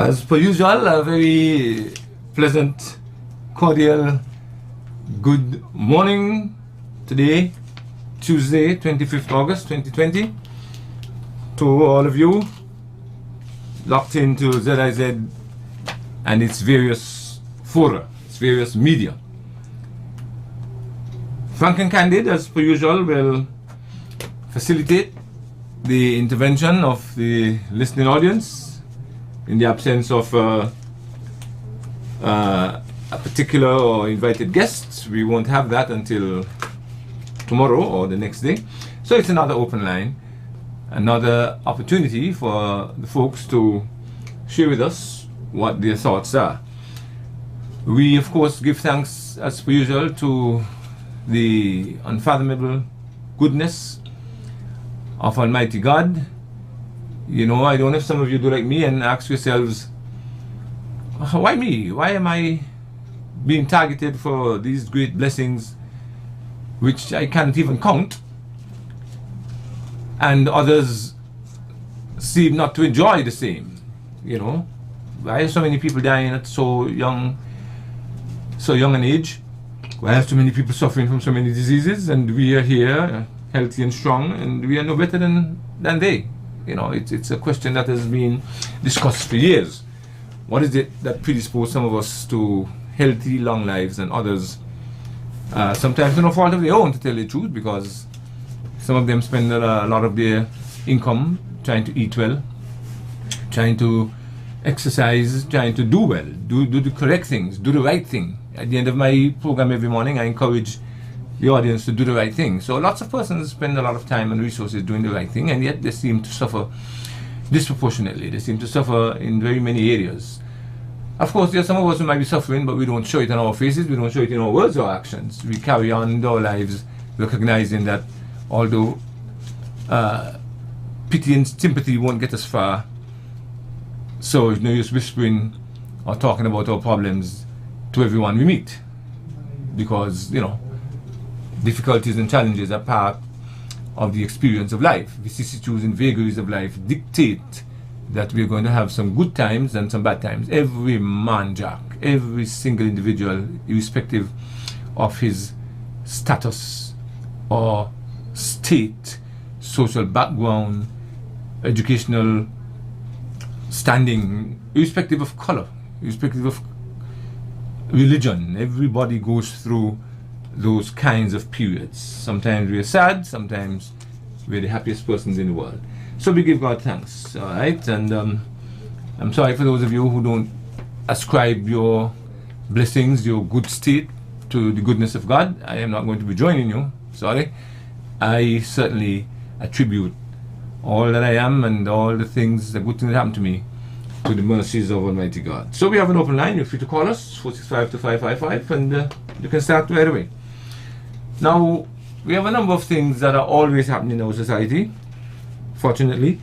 As per usual, a very pleasant, cordial good morning today, Tuesday, 25th August 2020, to all of you locked into ZIZ and its various fora, its various media. Frank and Candid, as per usual, will facilitate the intervention of the listening audience in the absence of a particular or invited guest. We won't have that until tomorrow or the next day. So it's another open line, another opportunity for the folks to share with us what their thoughts are. We, of course, give thanks, as per usual, to the unfathomable goodness of Almighty God. You know, I don't know if some of you do like me and ask yourselves, why me? Why am I being targeted for these great blessings which I can't even count, and others seem not to enjoy the same? You know, why are so many people dying at so young an age? Why are so many people suffering from so many diseases, and we are here healthy and strong, and we are no better than they? You know, it's a question that has been discussed for years. What is it that predisposes some of us to healthy, long lives, and others, sometimes no fault of their own, to tell the truth, because some of them spend a lot of their income trying to eat well, trying to exercise, trying to do well, do the correct things, do the right thing. At the end of my program every morning, I encourage the audience to do the right thing. So lots of persons spend a lot of time and resources doing the right thing, and yet they seem to suffer disproportionately. They seem to suffer in very many areas. Of course, there are some of us who might be suffering, but we don't show it on our faces, we don't show it in our words or actions. We carry on with our lives recognizing that although pity and sympathy won't get us far, so it's no use whispering or talking about our problems to everyone we meet, because, you know, difficulties and challenges are part of the experience of life. Vicissitudes and vagaries of life dictate that we're going to have some good times and some bad times. Every man, Jack, every single individual, irrespective of his status or state, social background, educational standing, irrespective of color, irrespective of religion, everybody goes through those kinds of periods. Sometimes we're sad, sometimes we're the happiest persons in the world. So we give God thanks, all right? And I'm sorry for those of you who don't ascribe your blessings, your good state, to the goodness of God. I am not going to be joining you, sorry. I certainly attribute all that I am and all the things, the good things that happen to me, to the mercies of Almighty God. So we have an open line. You're free to call us, 465-2555, and you can start right away. Now, we have a number of things that are always happening in our society, fortunately.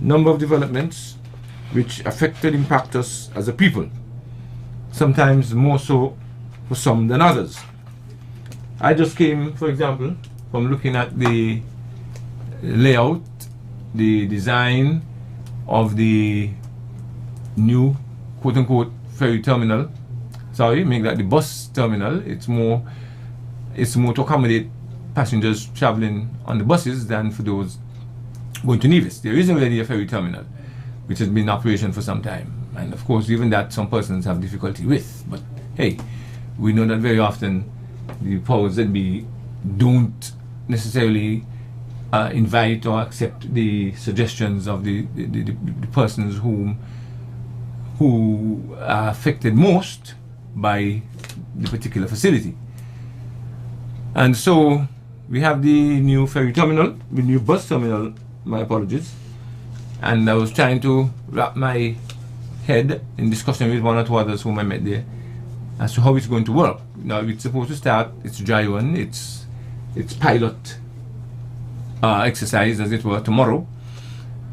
A number of developments which affect and impact us as a people, sometimes more so for some than others. I just came, for example, from looking at the layout, the design of the new quote-unquote ferry terminal. Sorry, make that the bus terminal. It's more to accommodate passengers traveling on the buses than for those going to Nevis. There is already a ferry terminal which has been in operation for some time, and of course even that some persons have difficulty with. But hey, we know that very often the powers that be don't necessarily invite or accept the suggestions of the persons who are affected most by the particular facility. And so we have the new ferry terminal, the new bus terminal, my apologies, and I was trying to wrap my head in discussion with one or two others whom I met there as to how it's going to work. Now it's supposed to start its dry run, its pilot exercise, as it were, tomorrow.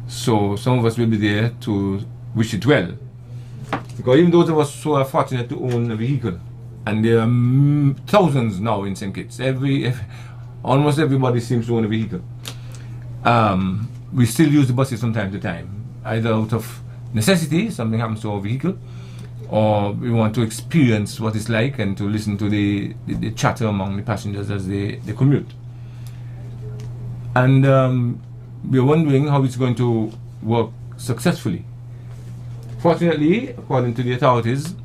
So some of us will be there to wish it well, because even those of us who are fortunate to own a vehicle, and there are thousands now in St. Kitts, almost everybody seems to own a vehicle, we still use the buses from time to time, either out of necessity, something happens to our vehicle, or we want to experience what it's like and to listen to the chatter among the passengers as they commute. And we're wondering how it's going to work successfully. Fortunately, according to the authorities,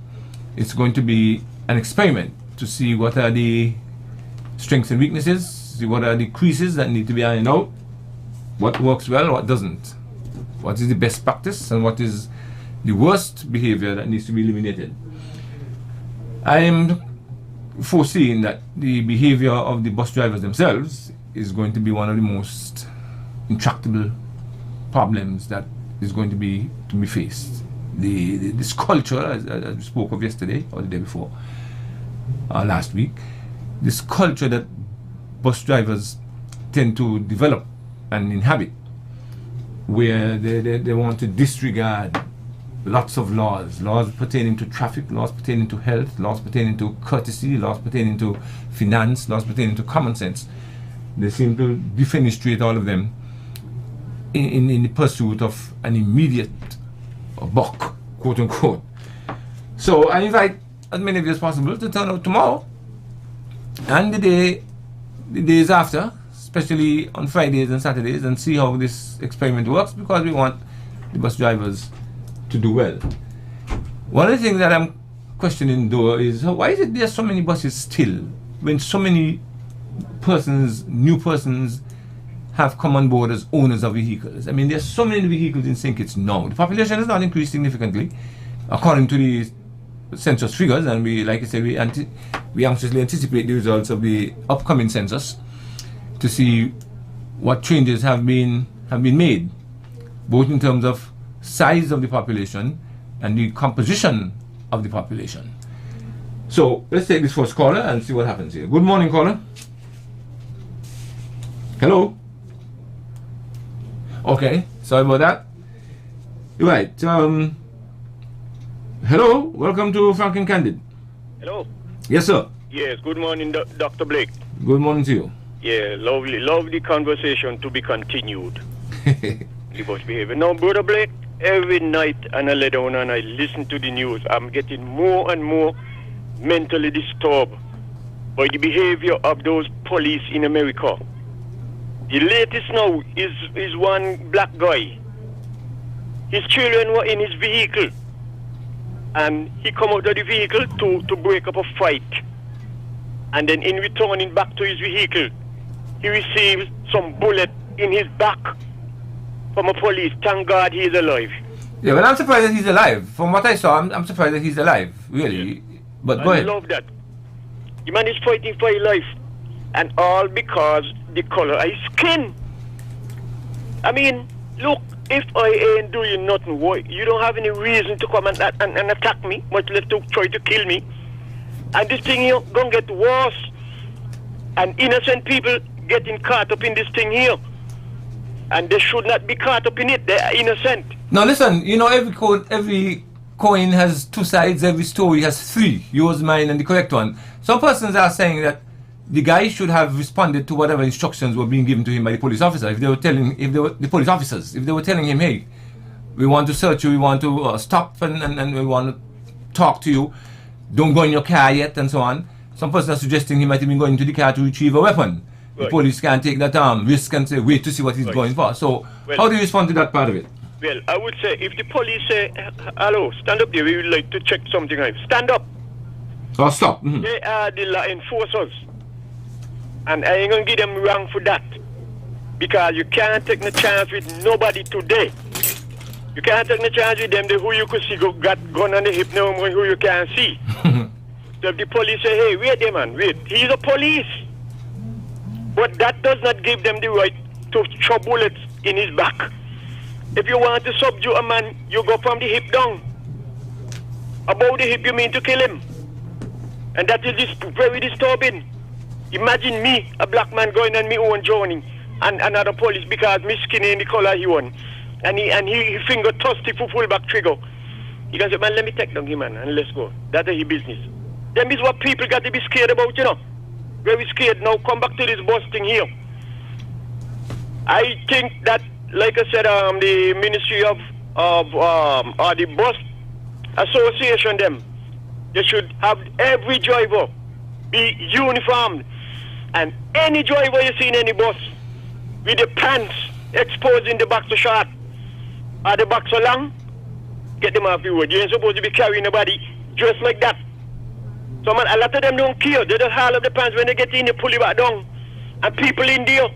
it's going to be an experiment to see what are the strengths and weaknesses, see what are the creases that need to be ironed out, what works well, what doesn't, what is the best practice, and what is the worst behavior that needs to be eliminated. I am foreseeing that the behavior of the bus drivers themselves is going to be one of the most intractable problems that is going to be faced. This culture, as we spoke of yesterday or the day before, last week, this culture that bus drivers tend to develop and inhabit, where they want to disregard lots of laws pertaining to traffic, laws pertaining to health, laws pertaining to courtesy, laws pertaining to finance, laws pertaining to common sense. They seem to defenestrate all of them in the pursuit of an immediate buck, quote unquote. So I invite as many of you as possible to turn out tomorrow and the days after, especially on Fridays and Saturdays, and see how this experiment works, because we want the bus drivers to do well. One of the things that I'm questioning though is why is it there so many buses still when so many new persons have come on board as owners of vehicles? I mean, there's so many vehicles in St. Kitts now. The population has not increased significantly according to the census figures, and we, like I said, we anxiously anticipate the results of the upcoming census to see what changes have been made, both in terms of size of the population and the composition of the population. So let's take this first caller and see what happens here. Good morning, caller. Hello. Okay, sorry about that. Right. Hello, welcome to Frank and Candid. Hello. Yes, sir. Yes, good morning, Dr. Blake. Good morning to you. Yeah, lovely conversation to be continued. The bus behavior. Now, Brother Blake, every night and I lay down and I listen to the news, I'm getting more and more mentally disturbed by the behavior of those police in America. The latest now is one black guy. His children were in his vehicle, and he come out of the vehicle to break up a fight. And then in returning back to his vehicle, he received some bullet in his back from a police. Thank God he is alive. Yeah, well, I'm surprised that he's alive. From what I saw, I'm surprised that he's alive, really. Yeah. But go ahead. I love that. The man is fighting for his life, and all because the color of his skin. I mean, look, if I ain't doing nothing, you don't have any reason to come and attack me, much less to try to kill me. And this thing here gonna get worse. And innocent people getting caught up in this thing here. And they should not be caught up in it. They are innocent. Now listen, you know, every coin has two sides, every story has three. Yours, mine, and the correct one. Some persons are saying that the guy should have responded to whatever instructions were being given to him by the police officer. If they were telling him, hey, we want to search you, we want to stop and we want to talk to you, don't go in your car yet, and so on. Some persons are suggesting he might have been going to the car to retrieve a weapon. Right. The police can't take that risk and say, wait to see what he's going for. So, how do you respond to that part of it? Well, I would say, if the police say, hello, stand up there, we would like to check something out. Stand up. Oh, stop. Mm-hmm. They are the law enforcers. And I ain't going to give them wrong for that. Because you can't take no chance with nobody today. You can't take no chance with them who you could see got gun on the hip now, who you can't see. So if the police say, hey, wait there, man, wait. He's a police. But that does not give them the right to throw bullets in his back. If you want to subdue a man, you go from the hip down. Above the hip, you mean to kill him. And that is very disturbing. Imagine me, a black man, going on my own journey, and another police because me skinny in the color he won. And he finger thirsty for full back trigger. He can say, man, let me take down him, man, and let's go. That's his business. Them is what people got to be scared about, you know. Very scared. Now come back to this bus thing here. I think that, like I said, the Ministry of of or the bus association them, they should have every driver be uniformed, and any driver you see in any bus with the pants exposing the back to short or the back so long, get them off the road. You ain't supposed to be carrying nobody dressed like that. So man, a lot of them don't care. They just haul up the pants when they get in, they pull it back down. And people in there,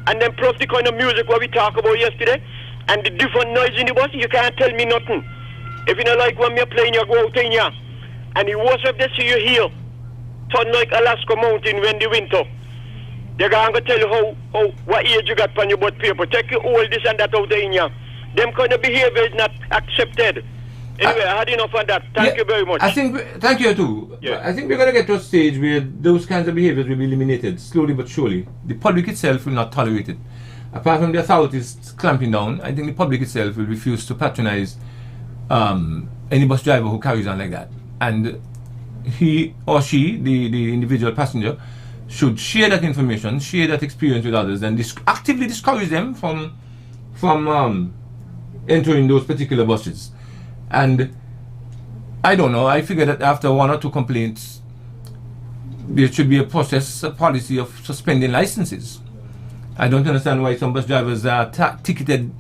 and then plus the kind of music what we talked about yesterday, and the different noise in the bus, you can't tell me nothing. If you don't like when you're playing, you go out in here. And the worst of they see you here, turn like Alaska Mountain when the winter. They're going to tell you how what age you got on your butt paper. Take your all this and that out in here. Them kind of behavior is not accepted. Anyway, I had enough on that. Thank you very much. Thank you too. Yeah. I think we're going to get to a stage where those kinds of behaviors will be eliminated, slowly but surely. The public itself will not tolerate it. Apart from the authorities clamping down, I think the public itself will refuse to patronize any bus driver who carries on like that. And he or she, the individual passenger, should share that information, share that experience with others, and actively discourage them from entering those particular buses. And I don't know, I figure that after one or two complaints, there should be a policy of suspending licenses. I don't understand why some bus drivers are ticketed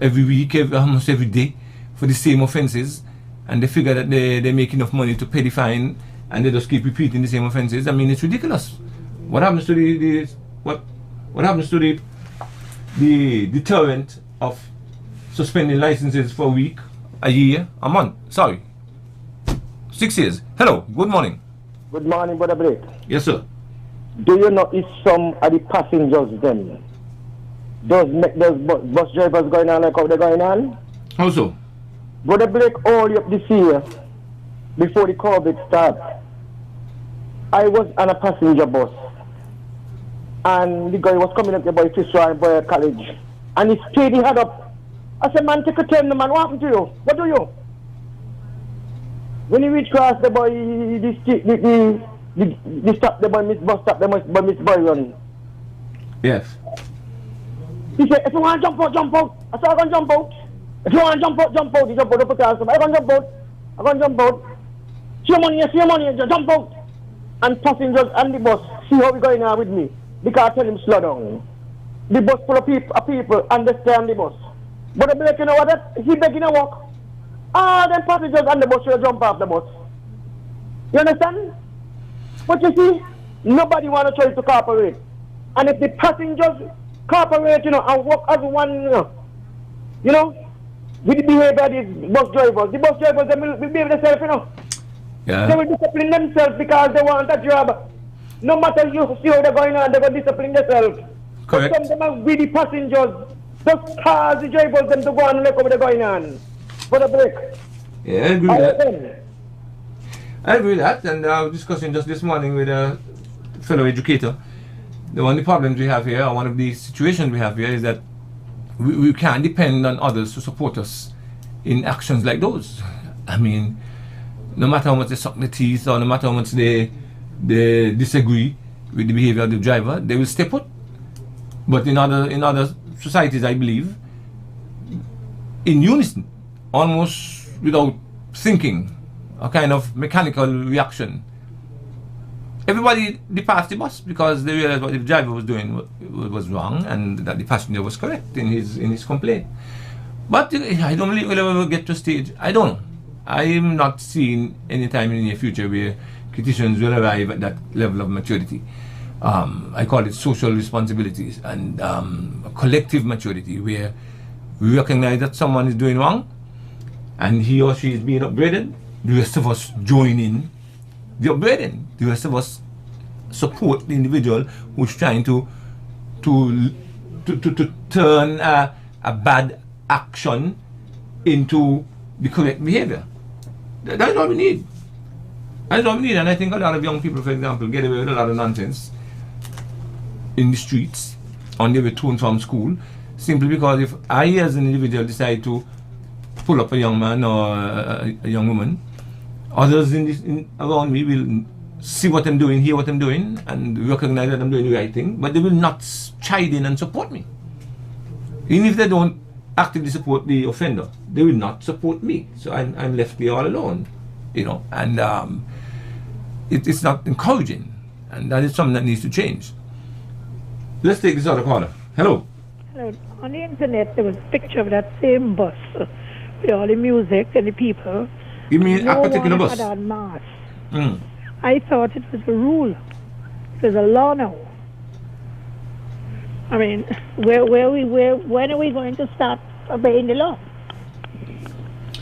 every week, almost every day, for the same offenses, and they figure that they make enough money to pay the fine, and they just keep repeating the same offenses. I mean, it's ridiculous. What happens to what happens to the deterrent of suspending licenses for a week, a year, a month? Sorry, 6 years. Hello, good morning. Good morning, Brother Blake. Yes, sir. Do you know if some of the passengers then those bus drivers going on like how they're going on? How so? Brother Blake, all up this year, before the COVID started, I was on a passenger bus, and the guy was coming up there by Fisher and by College, and he stayed his head up. I said, man, take a turn, man, what happened to you? What do you? When he reached across the boy, the stop the boy, bus stop the boy, Miss Byron. Yes. He said, if you want to jump out, jump out. I said, I'm going to jump out. If you want to jump out, jump out. He jump out, put I'm going to jump out. I'm going to jump out. See your money, jump out. And passengers and the bus, see how we going on with me. Because I tell him slow down. The bus full of people understand the bus. But the Blake, you know what, he begging to walk. Then passengers and the bus should jump off the bus. You understand? But you see, nobody want to try to cooperate. And if the passengers cooperate, and work as one, with the behavior of these bus drivers, they will behave themselves, Yeah. They will discipline themselves because they want a job. No matter you see how they're going on, they will discipline themselves. Correct. But some of them with the passengers, just cause the drivers them to go on and look over they're going on. For the break. Yeah, I agree with that. I agree with that, and I was discussing just this morning with a fellow educator. One of the problems we have here, or one of the situations we have here, is that we can't depend on others to support us in actions like those. I mean, no matter how much they suck their teeth, or no matter how much they disagree with the behavior of the driver, they will stay put. But in other societies, I believe, in unison, almost without thinking, a kind of mechanical reaction, everybody departs the bus because they realized what the driver was doing was wrong, and that the passenger was correct in his complaint. But I don't believe we'll ever get to a stage. I don't know. I am not seeing any time in the near future where clinicians will arrive at that level of maturity. I call it social responsibilities and collective maturity, where we recognize that someone is doing wrong and he or she is being upgraded. The rest of us join in the upgrading. The rest of us support the individual who's trying to turn a bad action into the correct behavior. That's what we need. That's what we need. And I think a lot of young people, for example, get away with a lot of nonsense in the streets on their return from school, simply because if I as an individual decide to pull up a young man or a young woman, others around me will see what I'm doing, hear what I'm doing, and recognize that I'm doing the right thing, but they will not chide in and support me. Even if they don't actively support the offender. They will not support me. So I'm left there all alone, you know, and it's not encouraging. And that is something that needs to change. Let's take this other caller. Hello. Hello. On the internet, there was a picture of that same bus with all the music and the people. You mean a particular bus? No one had on mask. I thought it was a rule. It was a law now. I mean, when are we going to start obeying the law?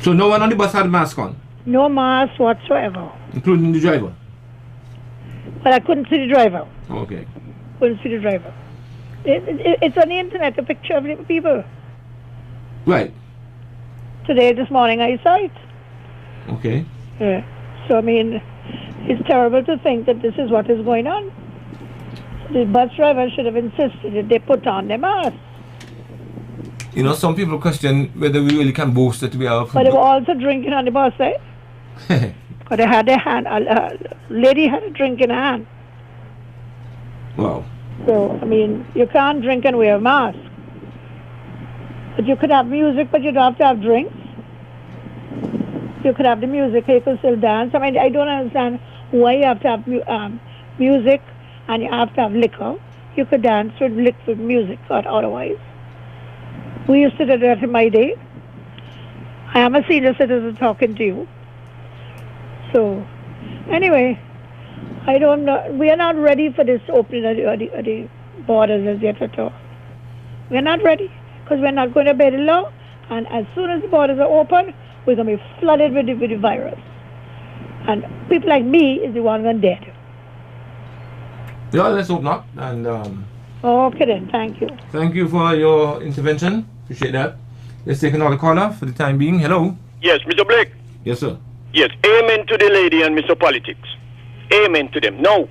So no one on the bus had a mask on? No mask whatsoever. Including the driver? But I couldn't see the driver. Okay. Couldn't see the driver. It's on the internet, a picture of the people. Right. This morning I saw it. Okay. Yeah. So, I mean, it's terrible to think that this is what is going on. The bus driver should have insisted that they put on their mask. You know, some people question whether we really can boast that we are... But they were also drinking on the bus, eh? Because they had their hand, a lady had a drink in her hand. Wow. So, I mean, you can't drink and wear a mask. But you could have music, but you don't have to have drinks. You could have the music, you could still dance. I mean, I don't understand why you have to have music and you have to have liquor. You could dance with music or otherwise. We used to do that in my day. I am a senior citizen talking to you. So, anyway, I don't know. We are not ready for this opening of the borders as yet at all. We are not ready because we are not going to obey the law. And as soon as the borders are open, we're going to be flooded with the virus. And people like me is the one going dead. Yeah, let's hope not. And okay then, thank you. Thank you for your intervention. Appreciate that. Let's take another caller for the time being. Hello. Yes, Mr. Blake. Yes, sir. Yes, amen to the lady and Mr. Politics. Amen to them. Now,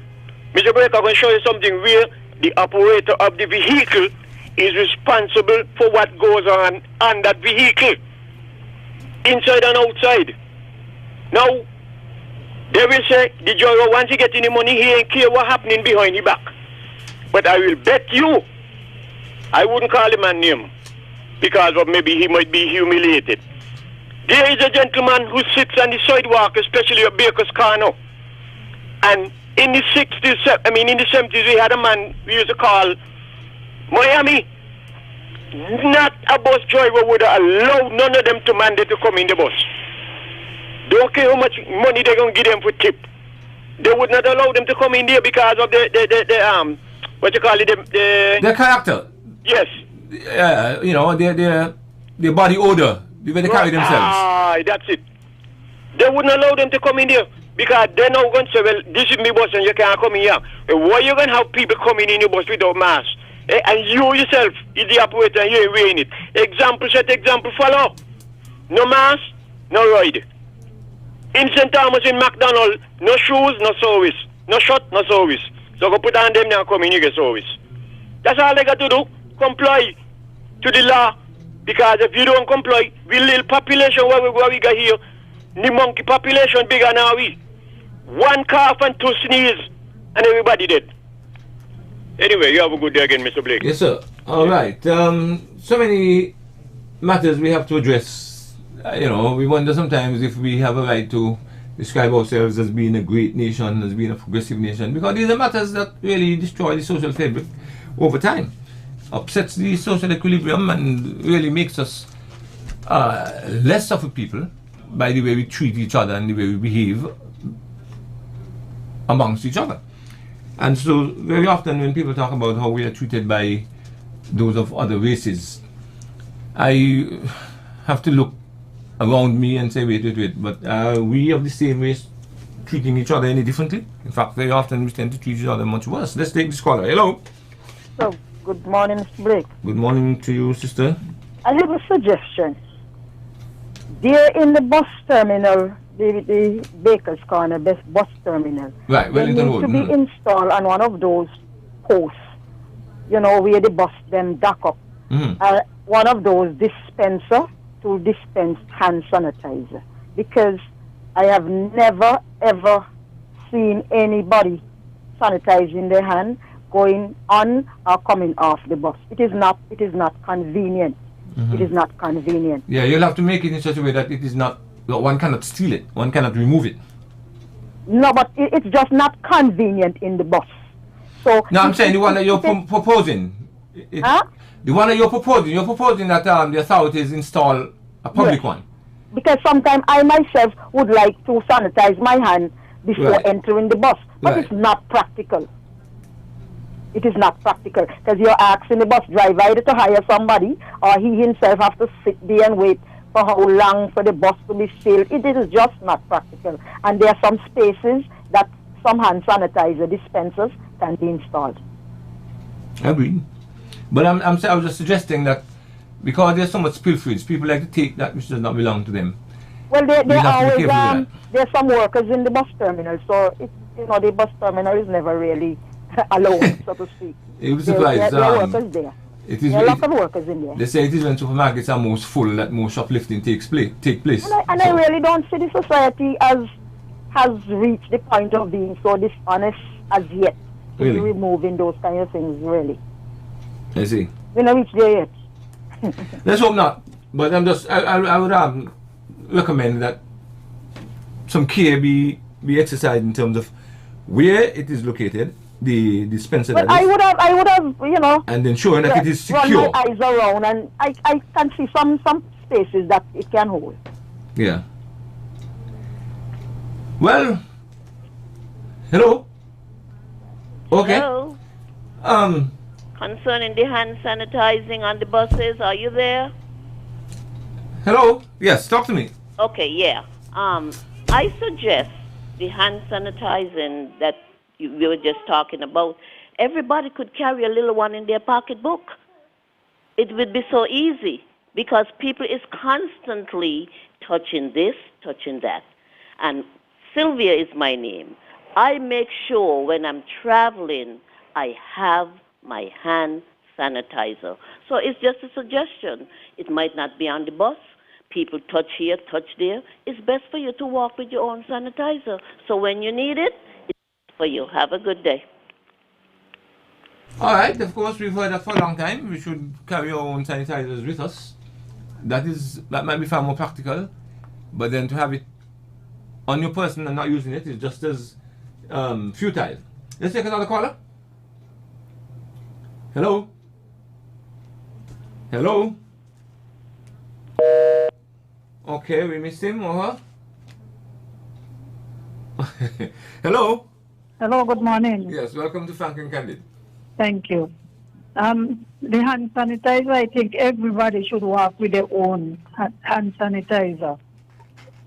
Mr. Blake, I'm going to show you something where the operator of the vehicle is responsible for what goes on that vehicle, inside and outside. Now, they will say, the driver, once he gets any money, he ain't care what's happening behind his back. But I will bet you, I wouldn't call him a name, because of maybe he might be humiliated. There is a gentleman who sits on the sidewalk, especially at Baker's Corner. And in the 60s, in the 70s, we had a man we used to call Miami. Not a bus driver would allow none of them to mandate to come in the bus. Don't care how much money they're going to give them for tip. They would not allow them to come in there because of the what you call it, their character. Yes. You know, their body odor, the way they carry themselves. Ah, that's it. They wouldn't allow them to come in there because they're now going to say, well, this is my bus and you can't come in here. Why are you going to have people coming in your bus without mask? And you yourself is the operator and you're wearing it. Example set, example follow. No mask, no ride. In St. Thomas, in McDonald, no shoes, no service. No shirt, no service. So go put on them now, come in, you get service. That's all they got to do. Comply to the law. Because if you don't comply, we little population what we got here, the monkey population bigger now we. One cough and two sneeze, and everybody dead. Anyway, you have a good day again, Mr. Blake. Yes, sir. All right. So many matters we have to address. You know, we wonder sometimes if we have a right to describe ourselves as being a great nation, as being a progressive nation, because these are matters that really destroy the social fabric over time, upsets the social equilibrium, and really makes us less of a people by the way we treat each other and the way we behave amongst each other. And so very often when people talk about how we are treated by those of other races, I have to look around me and say, wait, but are we of the same race treating each other any differently? In fact, very often we tend to treat each other much worse. Let's take this caller. Hello. So, good morning, Mr. Blake. Good morning to you, sister. I have a suggestion. There in the bus terminal, the Baker's Corner bus terminal, right, Wellington Road. They need to be installed on one of those posts, you know, where the bus then dock up. One of those dispenser to dispense hand sanitizer, because I have never ever seen anybody sanitizing their hand going on or coming off the bus. It is not convenient. It is not convenient. Yeah, you'll have to make it in such a way that it is not, one cannot steal it, one cannot remove it. No, but it's just not convenient in the bus. So No, I'm saying the one that you're proposing. Huh? The one that you're proposing that the authorities install a public one. Because sometimes I myself would like to sanitize my hand before entering the bus, but it's not practical. It is not practical because you're asking the bus driver either to hire somebody or he himself have to sit there and wait for how long for the bus to be filled. It is just not practical. And there are some spaces that some hand sanitizer dispensers can be installed. Agreed. But I was just suggesting that because there's so much pilferage, people like to take that which does not belong to them. Well, there always there's some workers in the bus terminal, so it's, the bus terminal is never really alone, so to speak. It was surprised. There are workers there. There are a lot of workers in there. They say it is when supermarkets are most full that more shoplifting take place. And I really don't see the society has reached the point of being so dishonest as yet to be removing those kind of things, really. I see. We're not reached there yet. Let's hope not. But I would recommend that some care be exercised in terms of where it is located, the dispenser. But I would have, and ensuring that it is secure. Run my eyes around, and I can see some spaces that it can hold. Yeah. Well. Hello. Okay. Hello. Concerning the hand sanitizing on the buses, are you there? Hello. Yes, talk to me. Okay, yeah. I suggest the hand sanitizing that we were just talking about. Everybody could carry a little one in their pocketbook. It would be so easy because people is constantly touching this, touching that. And Sylvia is my name. I make sure when I'm traveling, I have my hand sanitizer. So it's just a suggestion. It might not be on the bus. People touch here, touch there. It's best for you to walk with your own sanitizer. So when you need it, it's for you. Have a good day. All right. Of course, we've heard that for a long time. We should carry our own sanitizers with us. That might be far more practical. But then to have it on your person and not using it is just as futile. Let's take another caller. Hello? Hello? Okay, we missed him or her. Hello? Hello, good morning. Yes, welcome to Frank and Candid. Thank you. The hand sanitizer, I think everybody should walk with their own hand sanitizer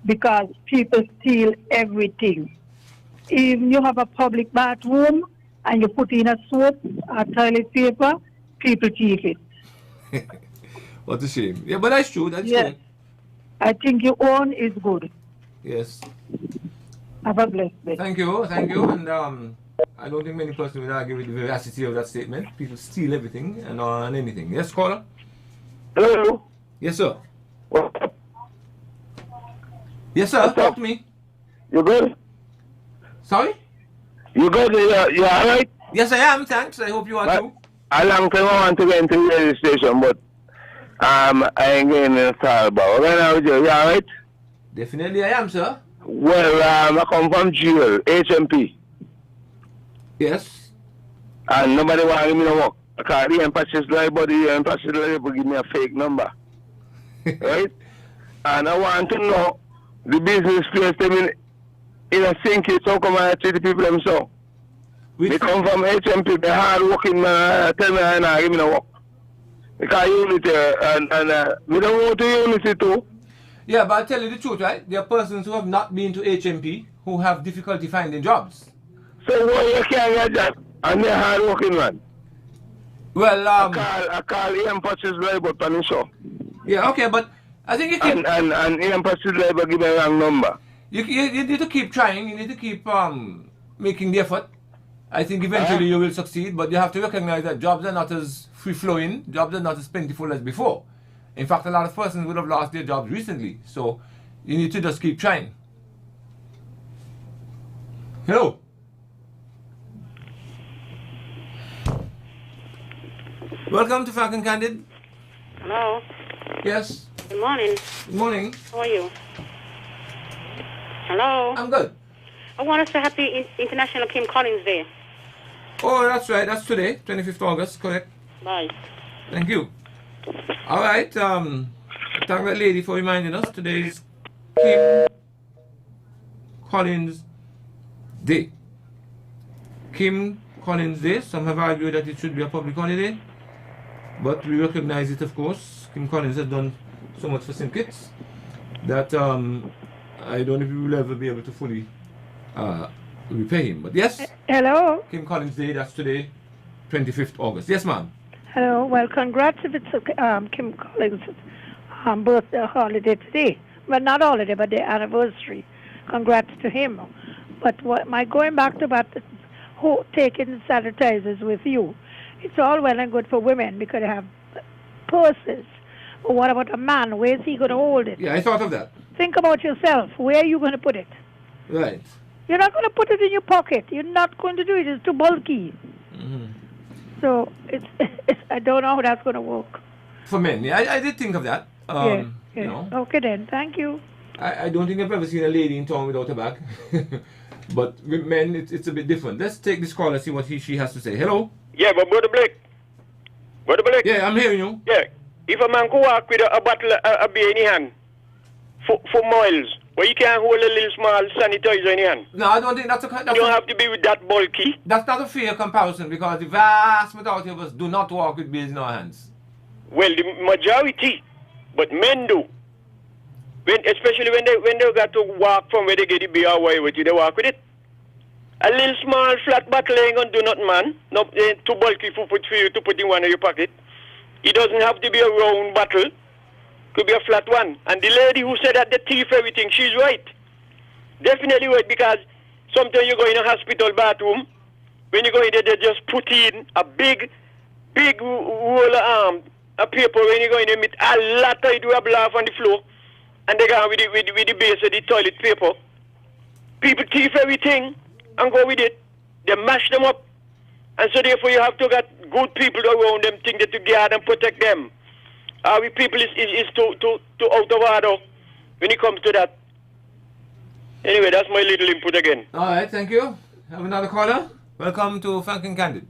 because people steal everything. If you have a public bathroom and you put in a soap or toilet paper, people keep it. What a shame. Yeah, but that's true. That's yes. true. I think your own is good. Yes. Have a blessed day. Thank you. And I don't think many persons will argue with the veracity of that statement. People steal everything and anything. Yes, caller? Hello? Yes, sir. What? Yes, sir. Talk to me. You good? Sorry? You good? You alright? Yes, I am. Thanks. I hope you are too. A long time I want to get into the radio station, but I ain't getting in the about. Right now, you alright? Definitely I am, sir. Well, I come from Jewel, HMP. Yes. And nobody want to give me no work. Because the emphasis library, give me a fake number. Right? And I want to know the business place them in a sink it, so come I treat the people them so. They come from HMP, they hard working man, tell me I not give me no work. Because unity and we don't want to unity too. Yeah, but I'll tell you the truth, right? There are persons who have not been to HMP who have difficulty finding jobs. So why you can't get a job? And they're hard working man. Well, I call emphasis labor on the show. Yeah, okay, but I think you keep... And emphasis labor give me a wrong number. You need to keep trying, you need to keep making the effort. I think eventually you will succeed, but you have to recognize that jobs are not as free-flowing, jobs are not as plentiful as before. In fact, a lot of persons would have lost their jobs recently, so you need to just keep trying. Hello? Welcome to Frank and Candid. Hello? Yes. Good morning. Good morning. How are you? Hello? I'm good. I want to say happy International Kim Collins Day. Oh, that's right. That's today, 25th August, correct? Bye. Thank you. All right. Thank that lady for reminding us. Today is Kim Collins Day. Kim Collins Day. Some have argued that it should be a public holiday, but we recognize it, of course. Kim Collins has done so much for St. Kitts that I don't know if we will ever be able to fully repay him. But yes. Hello? Kim Collins Day, that's today, 25th August. Yes, ma'am. Hello. Well, congrats if it's Kim Collins' birthday holiday today. Well, not holiday, but the anniversary. Congrats to him. But going back to about taking sanitizers with you, it's all well and good for women because they have purses. But what about a man? Where is he going to hold it? Yeah, I thought of that. Think about yourself. Where are you going to put it? Right. You're not going to put it in your pocket. You're not going to do it. It's too bulky. Mm-hmm. So I don't know how that's going to work. For men, yeah, I did think of that. Yeah. You know, Okay then. Thank you. I don't think I've ever seen a lady in town without a bag. But with men, it's a bit different. Let's take this call and see what she has to say. Hello? Yeah, but Brother Blake. Yeah, I'm hearing you. Yeah. If a man could walk with a bottle of beer in his hand for miles, well, you can't hold a little small sanitizer in your hand. No, I don't think that's you don't have to be with that bulky. That's not a fair comparison because the vast majority of us do not walk with beers in our hands. Well, the majority, but men do. Especially when they got to walk from where they get the beer away with you, they walk with it. A little small flat bottle ain't gonna do nothing, man. No, too bulky for you to put in one of your pocket. It doesn't have to be a round bottle. Could be a flat one. And the lady who said that they thief everything, she's right. Definitely right, because sometimes you go in a hospital bathroom, when you go in there, they just put in a big roll of a paper. When you go in there, meet a lot of it will blow off on the floor, and they go with the base of the toilet paper. People thief everything and go with it. They mash them up. And so therefore you have to get good people around them, think that to guard and protect them. Our people is too out of order when it comes to that. Anyway, that's my little input again. All right, thank you. Have another caller. Welcome to Frank and Candid.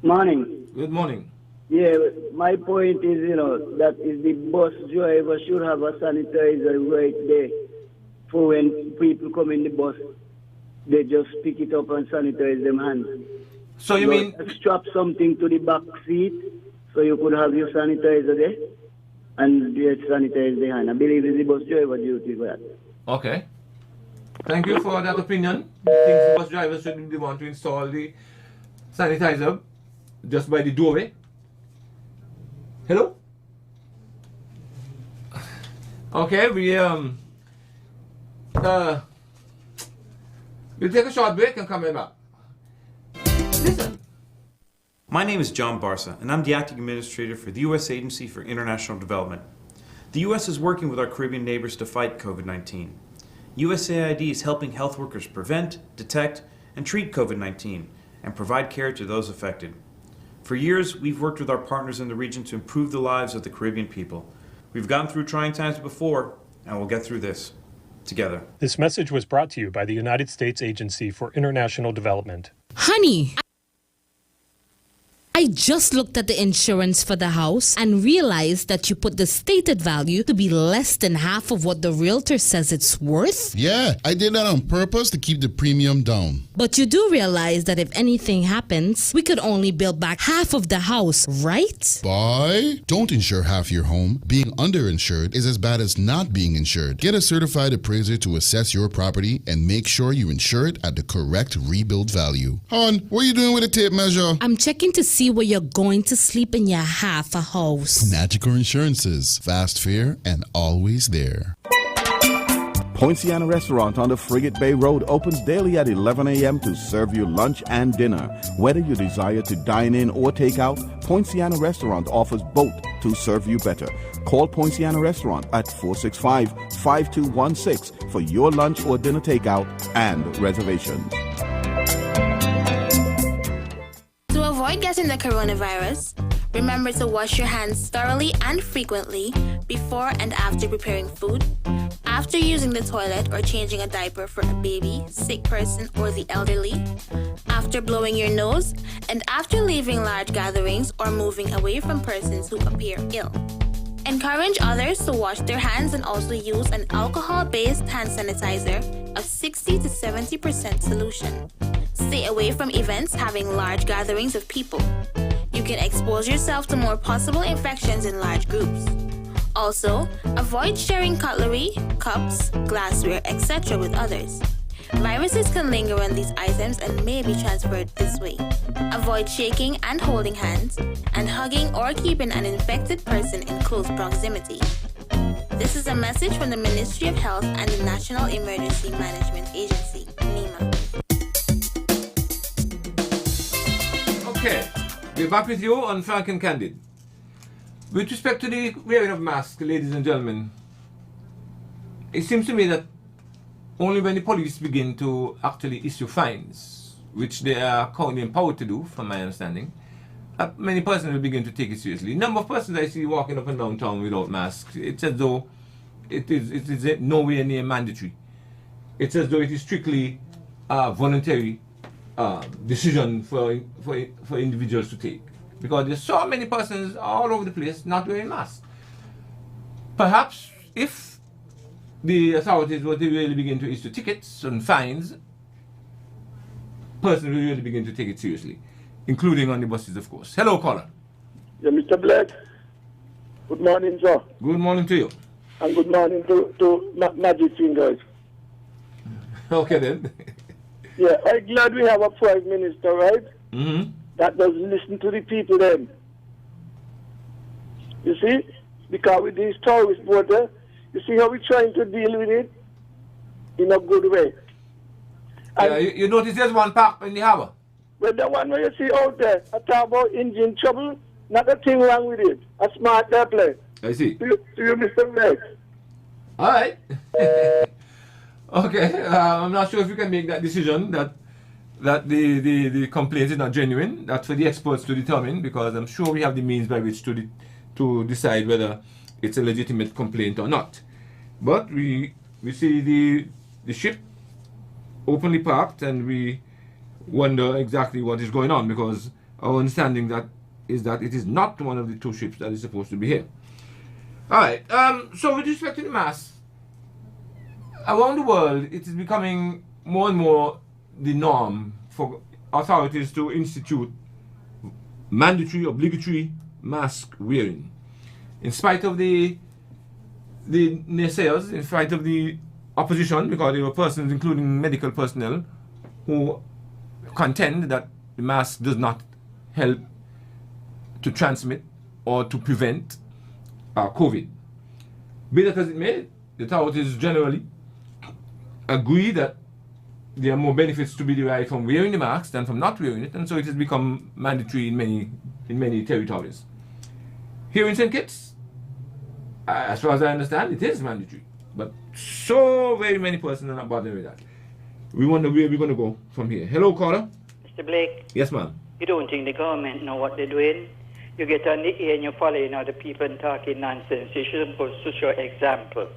Morning. Good morning. Yeah, my point is, that is the bus driver should have a sanitizer right there for when people come in the bus, they just pick it up and sanitize them hands. So you mean strap something to the back seat so you could have your sanitizer there and just sanitize the hand. I believe it's the bus driver duty for that. Okay. Thank you for that opinion. I think the bus drivers should be the one to install the sanitizer just by the doorway. Hello? Okay, we'll take a short break and come right back. Listen. My name is John Barsa, and I'm the Acting Administrator for the U.S. Agency for International Development. The U.S. is working with our Caribbean neighbors to fight COVID-19. USAID is helping health workers prevent, detect, and treat COVID-19 and provide care to those affected. For years, we've worked with our partners in the region to improve the lives of the Caribbean people. We've gone through trying times before, and we'll get through this together. This message was brought to you by the United States Agency for International Development. Honey, I just looked at the insurance for the house and realized that you put the stated value to be less than half of what the realtor says it's worth. Yeah, I did that on purpose to keep the premium down. But you do realize that if anything happens, we could only build back half of the house, right? Boy, don't insure half your home. Being underinsured is as bad as not being insured. Get a certified appraiser to assess your property and make sure you insure it at the correct rebuild value. Hon, what are you doing with a tape measure? I'm checking to see where you're going to sleep in your half a house. Magical Insurances. Fast, fair, and always there. Poinciana Restaurant on the Frigate Bay Road opens daily at 11 a.m. to serve you lunch and dinner. Whether you desire to dine in or take out, Poinciana Restaurant offers both to serve you better. Call Poinciana Restaurant at 465-5216 for your lunch or dinner takeout and reservations. To avoid getting the coronavirus, Remember to wash your hands thoroughly and frequently before and after preparing food, after using the toilet or changing a diaper for a baby, sick person, or the elderly, after blowing your nose, and after leaving large gatherings or moving away from persons who appear ill. Encourage others to wash their hands and also use an alcohol-based hand sanitizer of 60 to 70% solution. Stay away from events having large gatherings of people. You can expose yourself to more possible infections in large groups. Also, avoid sharing cutlery, cups, glassware, etc. with others. Viruses can linger on these items and may be transferred this way. Avoid shaking and holding hands, and hugging or keeping an infected person in close proximity. This is a message from the Ministry of Health and the National Emergency Management Agency, NEMA. Okay, we're back with you on Frank and Candid. With respect to the wearing of masks, ladies and gentlemen, it seems to me that only when the police begin to actually issue fines, which they are currently empowered to do, from my understanding, many persons will begin to take it seriously. Number of persons I see walking up and down town without masks, it's as though it is nowhere near mandatory. It's as though it is strictly a voluntary decision for individuals to take. Because there's so many persons all over the place not wearing masks. Perhaps if the authorities were to really begin to issue tickets and fines, persons will really begin to take it seriously, including on the buses, of course. Hello, caller. Yeah, Mr. Blake. Good morning, sir. Good morning to you. And good morning to Magic Fingers. Okay, then. Yeah, I'm glad we have a Prime Minister, right? Mm-hmm. That does listen to the people then. You see? Because with these tourist voters, you see how we're trying to deal with it? In a good way. Yeah, you notice there's one park in the harbour? Well, the one where you see out there, I talk about engine trouble, not a thing wrong with it. A smart airplane. I see. To you, Mr. Blake. All right. Okay, I'm not sure if you can make that decision that the complaint is not genuine. That's for the experts to determine, because I'm sure we have the means by which to decide whether it's a legitimate complaint or not. But we see the ship openly parked, and we wonder exactly what is going on, because our understanding is that it is not one of the two ships that is supposed to be here. All right. So with respect to the masks, around the world, it is becoming more and more the norm for authorities to institute mandatory, obligatory mask wearing. In spite of the naysayers, in spite of the opposition, because there were persons, including medical personnel, who contend that the mask does not help to transmit or to prevent COVID. Be that as it may, the authorities generally agree that there are more benefits to be derived from wearing the mask than from not wearing it, and so it has become mandatory in many territories. Here in St. Kitts, as far as I understand, it is mandatory, but so very many persons are not bothering with that. We wonder where we're going to go from here. Hello, caller. Mr. Blake. Yes, ma'am. You don't think the government know what they're doing? You get on the air and you're following other people and talking nonsense. You should supposed to show example.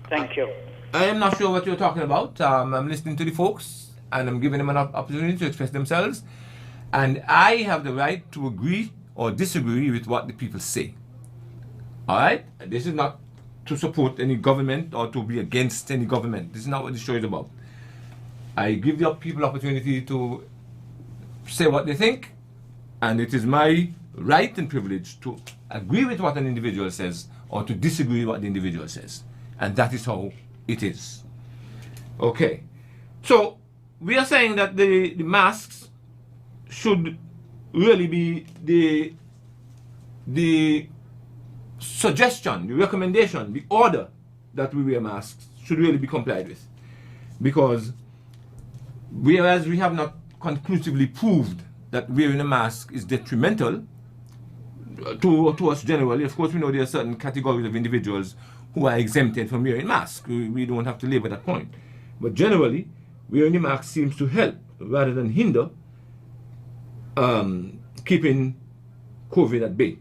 Thank you. I am not sure what you're talking about. I'm listening to the folks, and I'm giving them an opportunity to express themselves. And I have the right to agree or disagree with what the people say. All right? This is not to support any government or to be against any government. This is not what the show is about. I give the people opportunity to say what they think, and it is my right and privilege to agree with what an individual says or to disagree with what the individual says. And that is how it is. Okay. So we are saying that the masks should really be the suggestion, the recommendation, the order that we wear masks should really be complied with. Because whereas we have not conclusively proved that wearing a mask is detrimental to us generally, of course we know there are certain categories of individuals who are exempted from wearing masks. We don't have to labor that point. But generally, wearing a mask seems to help rather than hinder keeping COVID at bay.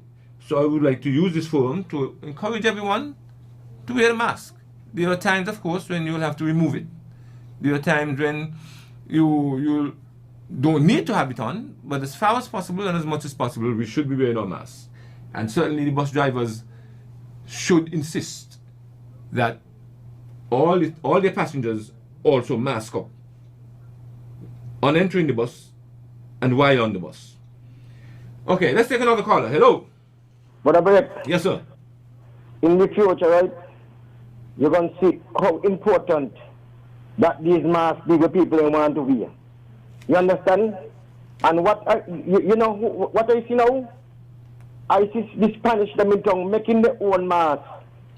So I would like to use this forum to encourage everyone to wear a mask. There are times, of course, when you'll have to remove it. There are times when you don't need to have it on, but as far as possible and as much as possible, we should be wearing our masks. And certainly the bus drivers should insist that all their passengers also mask up on entering the bus and while on the bus. Okay, let's take another caller. Hello. Brother Brett. Yes, sir. In the future, right, you're going to see how important that these masks bigger people want to wear. You understand? And what you know what I see now? I see the Spanish them in town making their own masks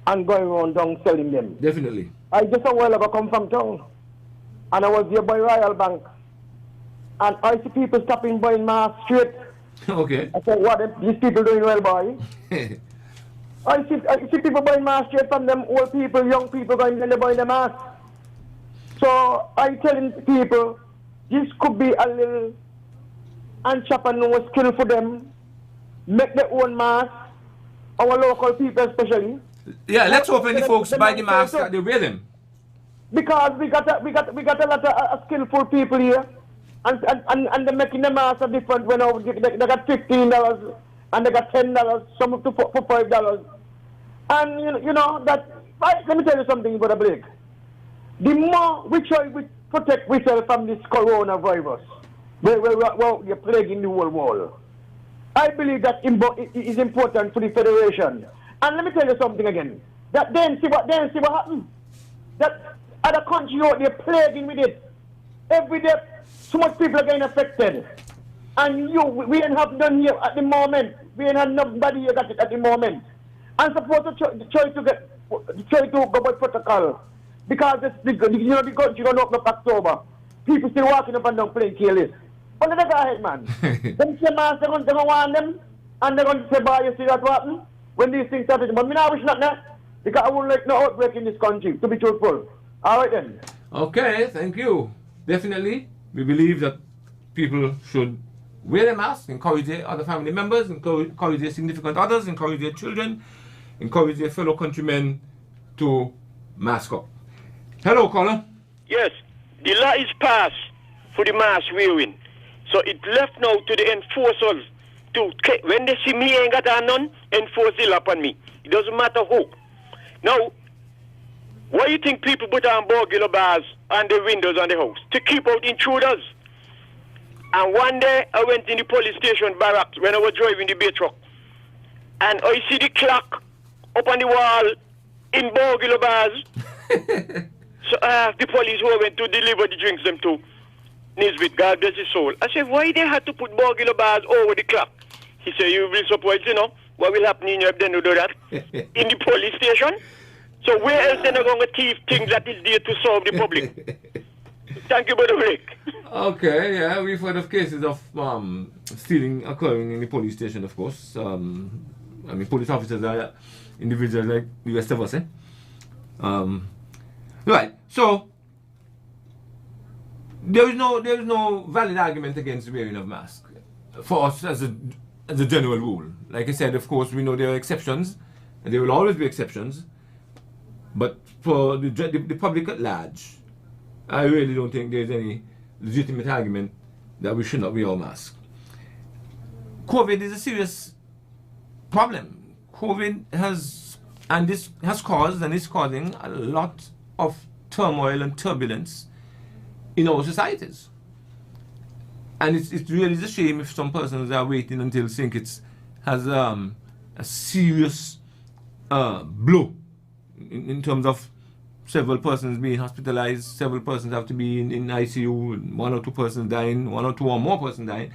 and going around town selling them. Definitely. I just a while ago come from town, and I was there by Royal Bank, and I see people stopping buying masks straight. Okay. I said, what are these people doing well, boy? I see people buying masks straight from them, old people, young people going and they buying the masks. So I telling people, this could be a little entrepreneur skill for them. Make their own masks, our local people especially. Yeah, let's hope when the folks buy the masks that they wear them. Because we got a lot of skillful people here, and they're making the masks are different. When they got $15 and they got $10, some up to for $5. And you know that. Let me tell you something about a break. The more we try to protect ourselves from this coronavirus, we're plaguing the whole world. I believe that it is important for the Federation. And let me tell you something again. That then see what happens. That other countries out there plaguing with it. Every day, so much people are getting affected. And we ain't have none here at the moment. We ain't have nobody here got it at the moment. I'm supposed to try to go by protocol. Because the country going to open up October. People still walking up and down playing careless. But let go ahead, man. Them say masks, they're going to want them. And they're going to say, boy, you see that what happen? When these things started. But me now wish not that. Because I wouldn't like no outbreak in this country, to be truthful. All right then. Okay, thank you. Definitely, we believe that people should wear a mask, encourage their other family members, encourage their significant others, encourage their children, encourage their fellow countrymen to mask up. Hello, caller. Yes, the law is passed for the mask wearing. So it left now to the enforcers to, when they see me ain't got on none, enforce the law upon me. It doesn't matter who. Now, why do you think people put on burglar bars on the windows on the house? To keep out intruders. And one day, I went in the police station barracks when I was driving the bay truck. And I see the clock up on the wall in burglar bars. So the police who went to deliver the drinks them to Nisbet, God bless his soul. I said, why they had to put burglar bars over the clock? He said, you will be surprised, you know, what will happen in Europe then to do that? In the police station? So where else are they going to thief things that is there to serve the public? Thank you, Brother Rick. Okay, yeah, we've heard of cases of stealing occurring in the police station, of course. I mean, police officers are individuals like the rest of us, eh? Right, so there is no valid argument against the wearing of masks for us as a general rule. Like I said, of course, we know there are exceptions, and there will always be exceptions. But for the public at large, I really don't think there's any legitimate argument that we should not wear our masks. COVID is a serious problem. COVID has caused and is causing a lot of turmoil and turbulence in our societies. And it really is a shame if some persons are waiting until think it has a serious blow in terms of several persons being hospitalized, several persons have to be in ICU, one or two persons dying, one or two or more persons dying.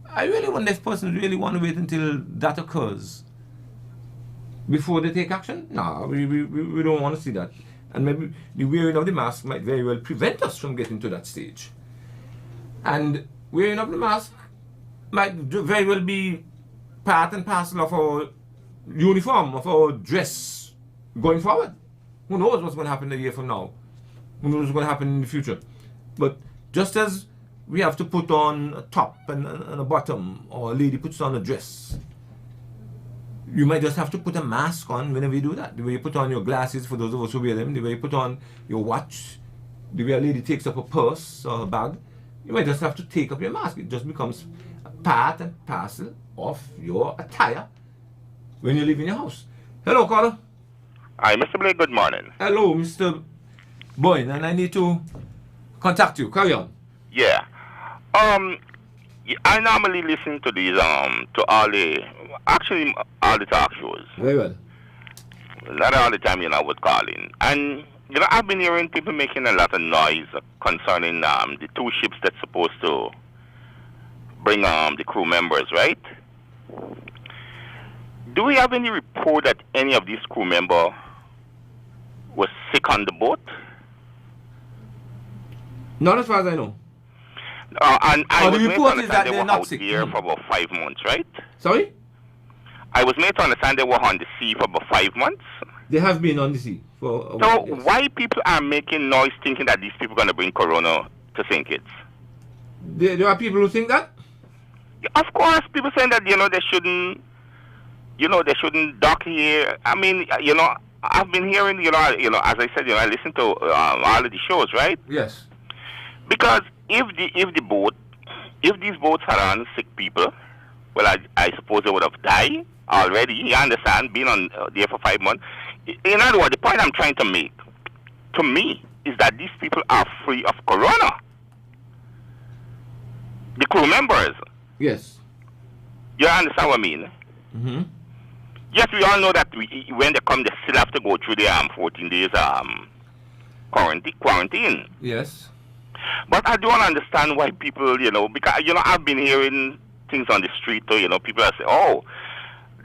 I really wonder if persons really want to wait until that occurs before they take action. No, we don't want to see that. And maybe the wearing of the mask might very well prevent us from getting to that stage. And wearing of the mask might very well be part and parcel of our uniform, of our dress going forward. Who knows what's going to happen a year from now? Who knows what's going to happen in the future? But just as we have to put on a top and a bottom, or a lady puts on a dress, You might just have to put a mask on whenever you do that. The way you put on your glasses, for those of us who wear them, the way you put on your watch, the way a lady takes up a purse or a bag, you might just have to take up your mask. It just becomes a part and parcel of your attire when you leave in your house. Hello, caller. Hi, Mr. Blake, good morning. Hello, Mr. Boyne, and I need to contact you. Carry on. Yeah. I normally listen to these, to all the talk shows. Very well. Not all the time, I would call in. And, I've been hearing people making a lot of noise concerning the two ships that's supposed to bring the crew members, right? Do we have any report that any of these crew members was sick on the boat? Not as far as I know. And I was the made to report is that understand they they're were not out sick. there for about 5 months, right? Sorry? I was made to understand they were on the sea for about 5 months. They have been on the sea for a So while, yes. why people are making noise thinking that these people are going to bring corona to St. Kitts? There are people who think that? Of course, people saying that, they shouldn't, they shouldn't dock here. I mean, I've been hearing, as I said, I listen to all of the shows, right? Yes. Because if these boats had on sick people, well, I suppose they would have died already. You understand, being on there for 5 months. In other words, the point I'm trying to make, to me, is that these people are free of corona. The crew members. Yes. You understand what I mean? Mm-hmm. Yes, we all know that when they come, they still have to go through the 14 days quarantine. Yes. But I don't understand why people, because, I've been hearing things on the street, too, people are saying, oh,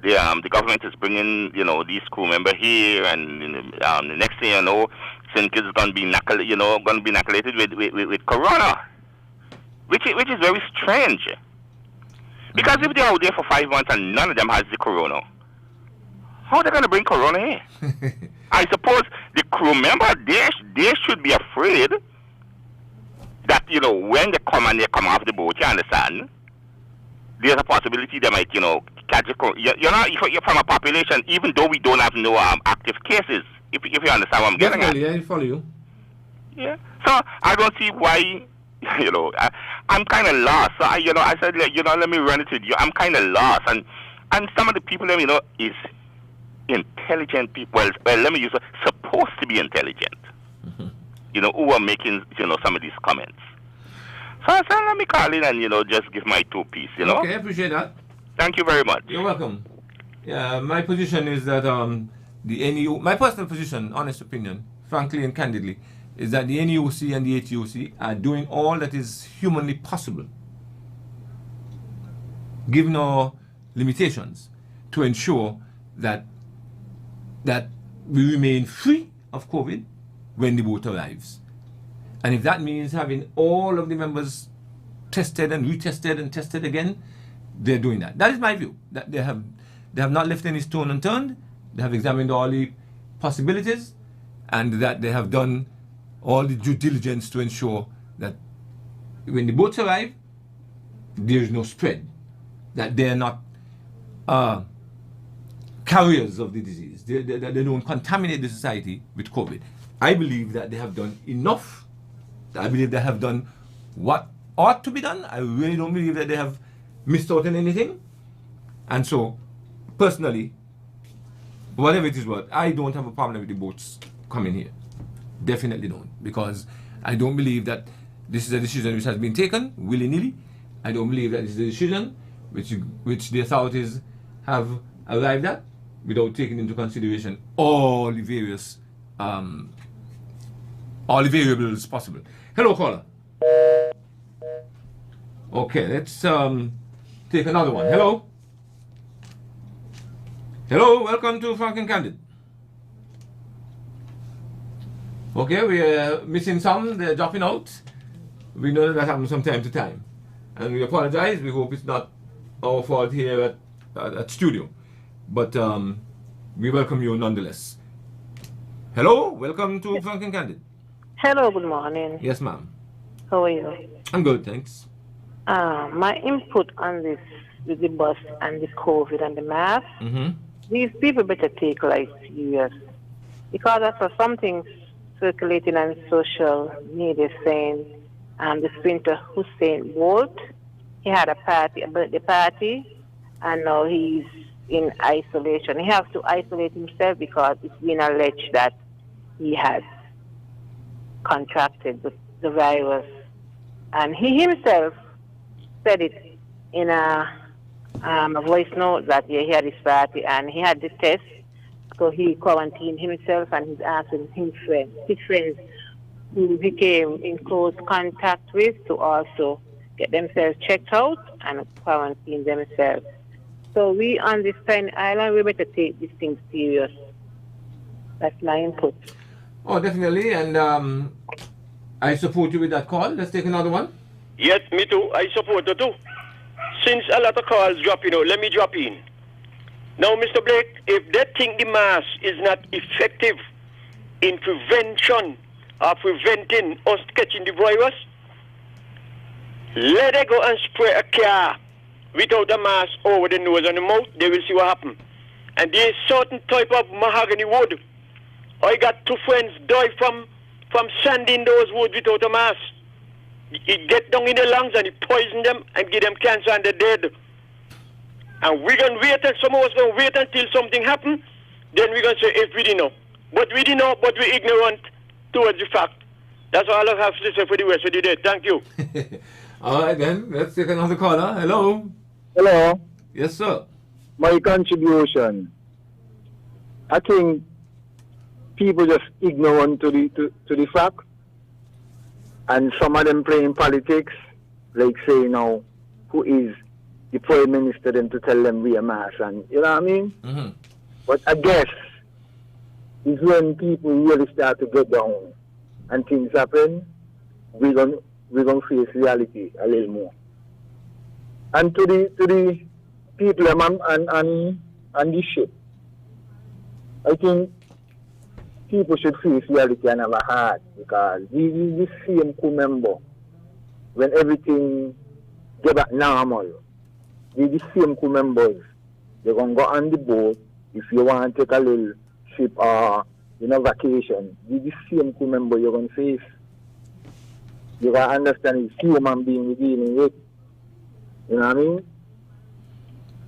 the government is bringing, these crew members here, and the next thing you know, St. Kitts is going to be inoculated with corona, which is very strange. Because if they're out there for 5 months and none of them has the corona, how are they going to bring corona here? I suppose the crew member, they should be afraid that, when they come off the boat, you understand, there's a possibility they might, catch a corona. If you're from a population, even though we don't have no active cases, if you understand what I'm getting at. Yeah, I follow you. Yeah. So I don't see why, I'm kind of lost. So I said, let me run it with you. I'm kind of lost. And some of the people, is intelligent people. Well, let me use supposed to be intelligent. Mm-hmm. Who are making, some of these comments. So I said, let me call in and, just give my 2 piece, Okay, I appreciate that. Thank you very much. You're welcome. Yeah, my position is that the NEU, my personal position, honest opinion, frankly and candidly, is that the NEUC and the ATOC are doing all that is humanly possible, given our limitations, to ensure that we remain free of COVID when the boat arrives. And if that means having all of the members tested and retested and tested again, they're doing that. That is my view. That they have not left any stone unturned. They have examined all the possibilities, and that they have done all the due diligence to ensure that when the boats arrive, there is no spread, that they are not carriers of the disease. They don't contaminate the society with COVID. I believe that they have done enough. I believe they have done what ought to be done. I really don't believe that they have missed out on anything. And so, personally, whatever it is worth, I don't have a problem with the boats coming here. Definitely don't. Because I don't believe that this is a decision which has been taken willy-nilly. I don't believe that this is a decision which the authorities have arrived at without taking into consideration all the various all the variables possible. Hello, caller. Okay, let's take another one. Hello. Hello, welcome to Frank and Candid. Okay, we are missing some, they're dropping out. We know that happens from time to time. And we apologize, we hope it's not our fault here at studio. But we welcome you nonetheless. Hello, welcome to Frank and Candid. Hello, good morning. Yes, ma'am. How are you? I'm good, thanks. My input on this with the bus and the COVID and the mask, these people better take life serious. Because I saw something circulating on social media saying the sprinter Hussein Bolt, he had a party, a birthday party, and now he's in isolation. He has to isolate himself because it's been alleged that he has contracted the virus. And he himself said it in a voice note that he had his party and he had the test. So he quarantined himself and he's asking his friends who he came in close contact with to also get themselves checked out and quarantine themselves. So we on this tiny island, we better take this thing serious. That's my input. Oh, definitely. And I support you with that call. Let's take another one. Yes, me too. I support you too. Since a lot of calls drop, let me drop in. Now, Mr. Blake, if they think the mask is not effective in prevention or preventing us catching the virus, let them go and spray a car without a mask over the nose and the mouth. They will see what happens. And there is certain type of mahogany wood. I got two friends die from sanding those wood without a mask. It get down in the lungs and it poison them and give them cancer and they're dead. And we're going to wait, and some of us going to wait until something happens. Then we're going to say, if we didn't know. But we didn't know, but we're ignorant towards the fact. That's all I have to say for the rest of the day. Thank you. All right, then. Let's take another caller. Hello. Hello. Yes, sir. My contribution. I think people just ignorant to the fact. And some of them playing politics, like say now, who is the Prime Minister then to tell them wear masks, and you know what I mean? Mm-hmm. But I guess is when people really start to get down and things happen, we're gonna face reality a little more. And to the people and the ship, I think people should face reality and have a heart, because this same crew member, when everything get back normal, the same crew members, they're going to go on the boat. If you want to take a little trip or, vacation, the same crew member you're going to face. You got to understand it's human being we're dealing with. You know what I mean?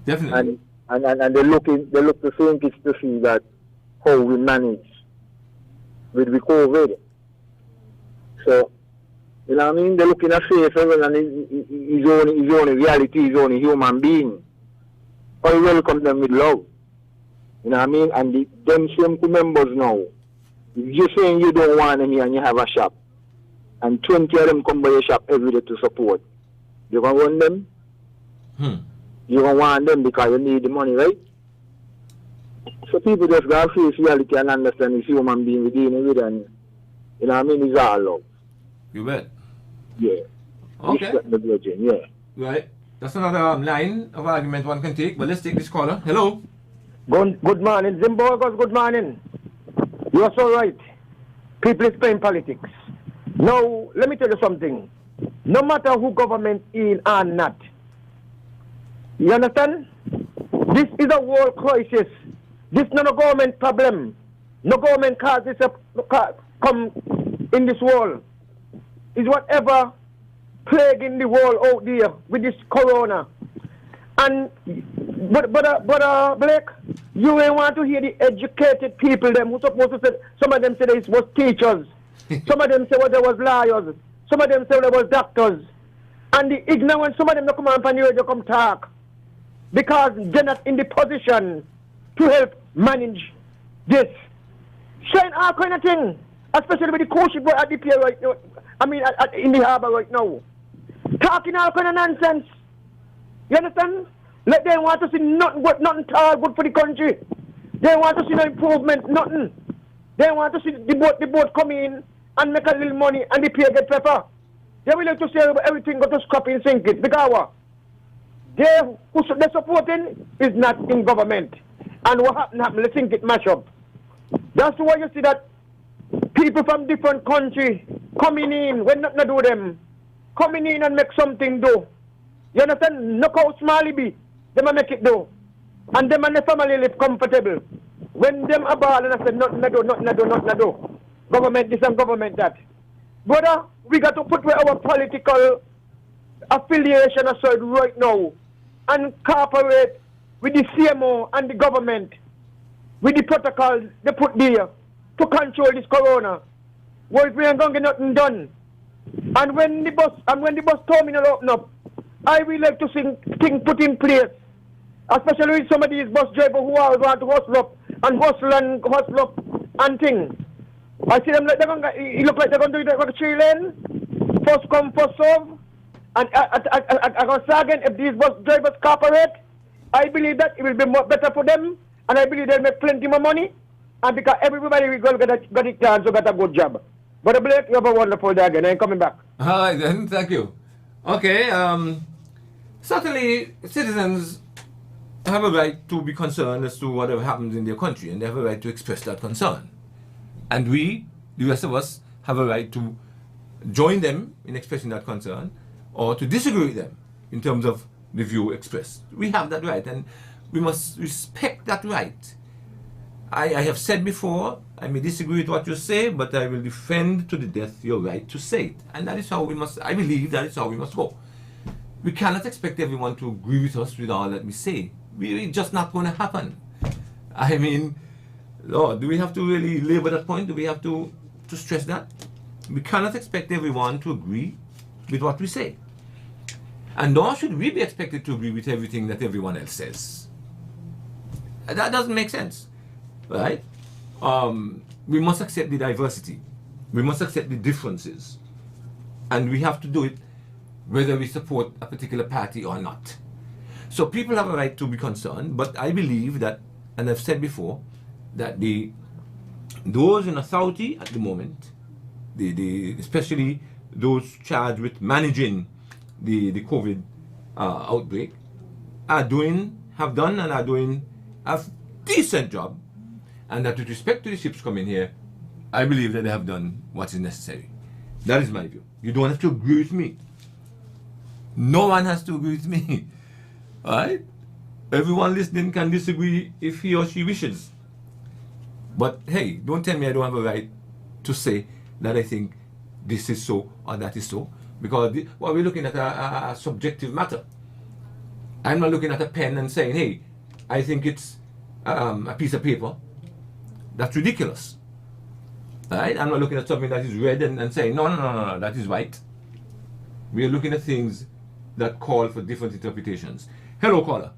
Definitely. And they look to scientists to see that how we manage with the COVID. So, you know what I mean? They're looking at face and his own reality, his own human being. I welcome them with love. You know what I mean? And them same members now, if you're saying you don't want them here and you have a shop, and 20 of them come by your shop every day to support, you going to want them? You going to want them because you need the money, right? So people just got to face reality and understand this human being we're dealing with, and you know what I mean? It's all love. You bet. Yeah. Okay. Yeah. Right. That's another line of argument one can take, but let's take this caller. Hello. Good morning, Zimbabwe. Good morning. You are so right. People is playing politics. Now, let me tell you something. No matter who government is or not, you understand? This is a world crisis. This is not a government problem. No government cause this come in this world. It's whatever plaguing the world out there with this corona. And but Blake, you ain't want to hear the educated people them who supposed to say, some of them say they was teachers, some of them say they was lawyers, some of them say they was doctors. And the ignorant, some of them don't come on the radio come talk. Because they're not in the position to help manage this. Saying all kind of thing, especially with the coach boy at the pier right now. I mean, in the harbor right now. Talking all kind of nonsense. You understand? Like they want to see nothing all good for the country. They want to see no improvement, nothing. They want to see the boat come in and make a little money and the pier get pepper. They will like to see everything go to scrap and sink it. Because what? They're supporting is not in government. And what happened, let's think it mash up. That's why you see that people from different countries coming in, when nothing to do them, coming in and make something do. You understand? Look how small it be. They might make it do. and them and the family live comfortable. When them a ball and I said nothing I do. Government this and government that. Brother, we got to put our political affiliation aside right now and cooperate with the CMO and the government with the protocols they put there to control this corona. Well, if we ain't gonna get nothing done. And when the bus terminal open up, I will like to see things put in place. Especially with some of these bus drivers who always want to hustle up and things. I see them like they're gonna, it look like they're gonna do it like a 3 lane, first come, first serve. And I can say again, if these bus drivers cooperate, I believe that it will be more better for them, and I believe they'll make plenty more money, and because everybody will get a chance to get a good job. But Blake, you have a wonderful day again. I'm coming back. All right then, thank you. Okay, certainly citizens have a right to be concerned as to whatever happens in their country, and they have a right to express that concern. And we, the rest of us, have a right to join them in expressing that concern, or to disagree with them in terms of the view expressed. We have that right, and we must respect that right. I have said before, I may disagree with what you say, but I will defend to the death your right to say it. And that is how we must, I believe that is how we must go. We cannot expect everyone to agree with us with all that we say. It's just not going to happen. I mean, Lord, do we have to really labor that point? Do we have to stress that? We cannot expect everyone to agree with what we say. And nor should we be expected to agree with everything that everyone else says. That doesn't make sense, right? We must accept the diversity. We must accept the differences. And we have to do it whether we support a particular party or not. So people have a right to be concerned, but I believe that, and I've said before, that those in authority at the moment, especially those charged with managing the COVID outbreak, have done and are doing a decent job, and that with respect to the ships coming here, I believe that they have done what is necessary. That is my view. You don't have to agree with me. No one has to agree with me. Alright? Everyone listening can disagree if he or she wishes. But hey, don't tell me I don't have a right to say that I think this is so or that is so. Because we're looking at a subjective matter. I'm not looking at a pen and saying, hey, I think it's a piece of paper. That's ridiculous. Right? I'm not looking at something that is red and saying, no, that is white. We are looking at things that call for different interpretations. Hello, caller.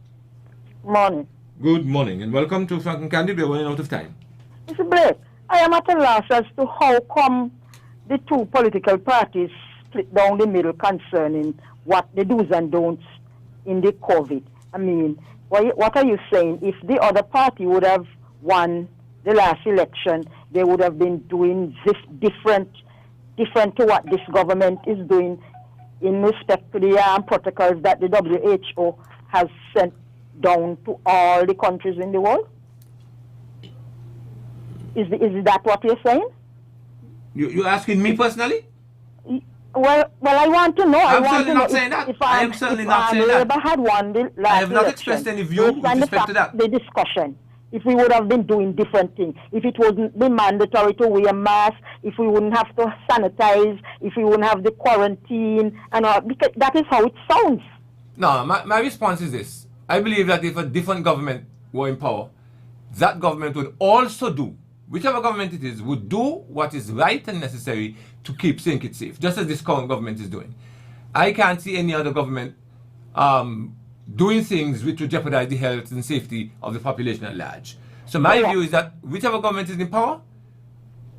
Morning. Good morning, and welcome to Frank and Candid. We're running out of time. Mr. Blake, I am at a loss as to how come the two political parties split down the middle concerning what the do's and don'ts in the COVID. I mean, what are you saying? If the other party would have won the last election, they would have been doing this different to what this government is doing in respect to the protocols that the WHO has sent down to all the countries in the world? Is that what you're saying? You're asking me personally? Well, I want to know. I'm certainly not saying that. I am certainly not saying that. Labour had won the last I have not expressed any view with respect to that. The discussion. If we would have been doing different things, if it wouldn't be mandatory to wear masks, if we wouldn't have to sanitize, if we wouldn't have the quarantine, and all, because that is how it sounds. No, my response is this. I believe that if a different government were in power, that government would also do, whichever government it is, would do what is right and necessary to keep St. Kitts safe, just as this current government is doing. I can't see any other government doing things which would jeopardize the health and safety of the population at large. So my view is that whichever government is in power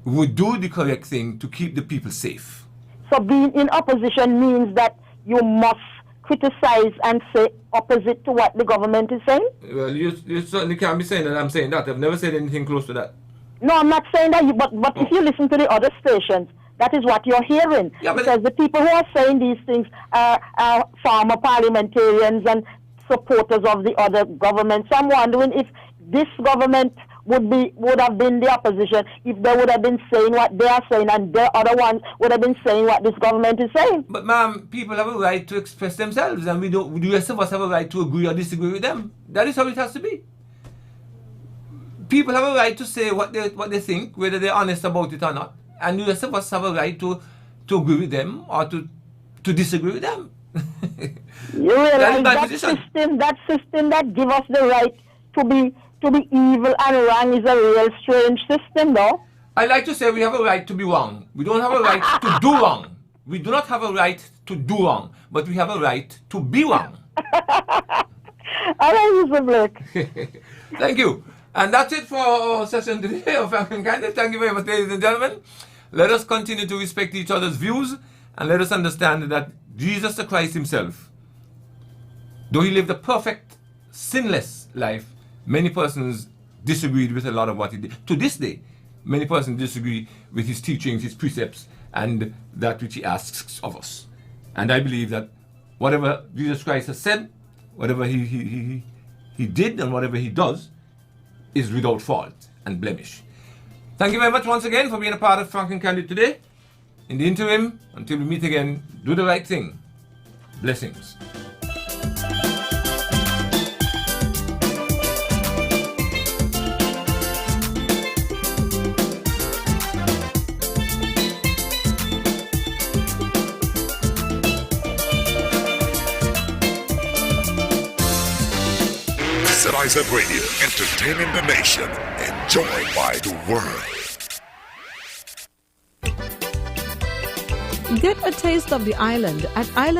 would do the correct thing to keep the people safe. So being in opposition means that you must criticize and say opposite to what the government is saying? Well, you certainly can't be saying that I'm saying that. I've never said anything close to that. No, I'm not saying that, but if you listen to the other stations, that is what you're hearing. Yeah, because the people who are saying these things are former parliamentarians and supporters of the other governments. I'm wondering if this government would have been the opposition if they would have been saying what they are saying, and the other ones would have been saying what this government is saying. But ma'am, people have a right to express themselves, and the rest of us have a right to agree or disagree with them. That is how it has to be. People have a right to say what they think, whether they're honest about it or not, and the rest of us have a right to agree with them or to disagree with them. You realize that system that gives us the right to be evil and wrong is a real strange system, though. I like to say we have a right to be wrong. We don't have a right to do wrong. We do not have a right to do wrong, but we have a right to be wrong. All right, Mr. Blake. Thank you. And that's it for our session today of Franklin Candid. Thank you very much, ladies and gentlemen. Let us continue to respect each other's views, and let us understand that Jesus the Christ himself, though he lived a perfect, sinless life, many persons disagreed with a lot of what he did. To this day, many persons disagree with his teachings, his precepts, and that which he asks of us. And I believe that whatever Jesus Christ has said, whatever he did, and whatever he does, is without fault and blemish. Thank you very much once again for being a part of Franklin Candid today. In the interim, until we meet again, do the right thing. Blessings. Rise Up Radio, entertaining the nation, enjoyed by the world. Get a taste of the island at Island